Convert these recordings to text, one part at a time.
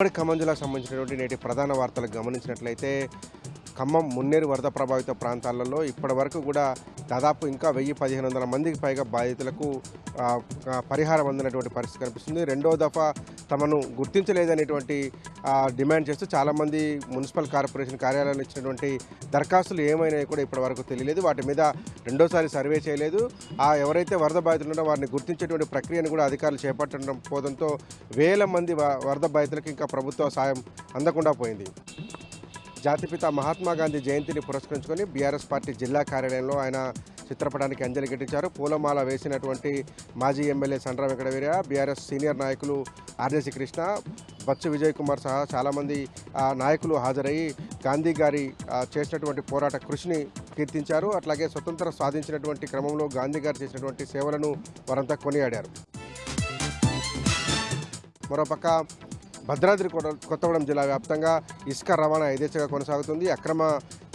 ఉమ్మడి ఖమ్మం జిల్లాకు సంబంధించినటువంటి నేటి ప్రధాన వార్తలకు గమనించినట్లయితే ఖమ్మం మున్నేరు వరద ప్రభావిత ప్రాంతాలలో ఇప్పటి వరకు కూడా దాదాపు ఇంకా 1000-1500 మందికి పైగా బాధితులకు పరిహారం అందినటువంటి పరిస్థితి కనిపిస్తుంది. రెండో దఫా తమను గుర్తించలేదనేటువంటి డిమాండ్ చేస్తూ చాలామంది మున్సిపల్ కార్పొరేషన్ కార్యాలయాలు ఇచ్చినటువంటి దరఖాస్తులు ఏమైనాయి కూడా ఇప్పటి వరకు తెలియలేదు. వాటి మీద రెండోసారి సర్వే చేయలేదు. ఎవరైతే వరద బాధితులు ఉన్నారో వారిని గుర్తించేటువంటి ప్రక్రియను కూడా అధికారులు చేపట్టడం పోవడంతో వేల మంది వరద బాధితులకు ఇంకా ప్రభుత్వ సాయం అందకుండా పోయింది. జాతిపిత మహాత్మా గాంధీ జయంతిని పురస్కరించుకొని బీఆర్ఎస్ పార్టీ జిల్లా కార్యాలయంలో ఆయన చిత్రపటానికి అంజలి ఘటించారు. పూలమాల వేసినటువంటి మాజీ MLA Sandra Venkataveeraiah, BRS senior నాయకులు ఆర్జేసీ కృష్ణ, బచ్చు విజయ్ కుమార్ సహా చాలామంది నాయకులు హాజరయ్యి గాంధీ గారి చేసినటువంటి పోరాట కృషిని కీర్తించారు. అట్లాగే స్వతంత్రం సాధించినటువంటి క్రమంలో గాంధీ గారు చేసినటువంటి సేవలను వారంతా కొనియాడారు. మరోపక్క భద్రాద్రి కొత్తగూడెం జిల్లా వ్యాప్తంగా ఇసుక రవాణా యథేచ్ఛగా కొనసాగుతుంది.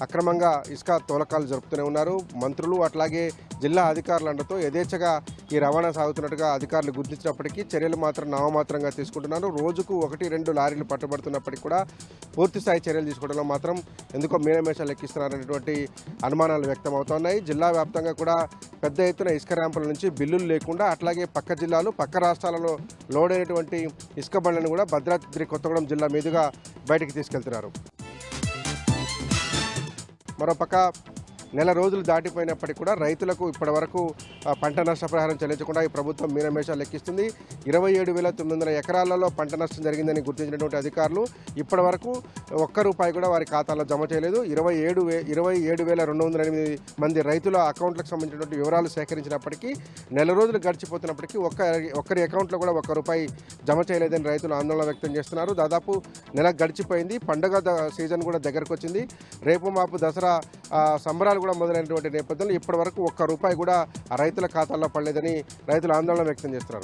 అక్రమంగా ఇసుక తోలకాలు జరుపుతూనే ఉన్నారు. మంత్రులు అట్లాగే జిల్లా అధికారుల అండతో యథేచ్ఛగా ఈ రవాణా సాగుతున్నట్టుగా అధికారులు గుర్తించినప్పటికీ చర్యలు మాత్రం నామమాత్రంగా తీసుకుంటున్నారు. రోజుకు 1-2 లారీలు పట్టుబడుతున్నప్పటికీ కూడా పూర్తిస్థాయి చర్యలు తీసుకోవడంలో మాత్రం ఎందుకో మీనమేషాలు లెక్కిస్తున్నారనేటువంటి అనుమానాలు వ్యక్తమవుతున్నాయి. జిల్లా వ్యాప్తంగా కూడా పెద్ద ఎత్తున ఇసుక ర్యాంపుల నుంచి బిల్లులు లేకుండా అట్లాగే పక్క జిల్లాలు పక్క రాష్ట్రాలలో లోడ్ అయినటువంటి ఇసుక బండ్లను కూడా భద్రాద్రి కొత్తగూడెం జిల్లా మీదుగా బయటికి తీసుకెళ్తున్నారు. మరోపక్క నెల రోజులు దాటిపోయినప్పటికీ కూడా రైతులకు ఇప్పటివరకు పంట నష్టపరిహారం చెల్లించకుండా ఈ ప్రభుత్వం మీనమేషాలు లెక్కిస్తుంది. 27,900 ఎకరాలలో పంట నష్టం జరిగిందని గుర్తించినటువంటి అధికారులు ఇప్పటివరకు ₹1 కూడా వారి ఖాతాలో జమ చేయలేదు. 27,208 మంది రైతుల అకౌంట్లకు సంబంధించినటువంటి వివరాలు సేకరించినప్పటికీ నెల రోజులు గడిచిపోతున్నప్పటికీ ఒక్కరి అకౌంట్లో కూడా ₹1 జమ చేయలేదని రైతులు ఆందోళన వ్యక్తం చేస్తున్నారు. దాదాపు నెల గడిచిపోయింది. పండుగ సీజన్ కూడా దగ్గరకు వచ్చింది. రేపు మాపు దసరా సంబరాలు కూడా మొదలైనటువంటి నేపథ్యంలో ఇప్పటి వరకు ₹1 కూడా రైతుల ఖాతాల్లో పడలేదని రైతులు ఆందోళన వ్యక్తం చేస్తున్నారు.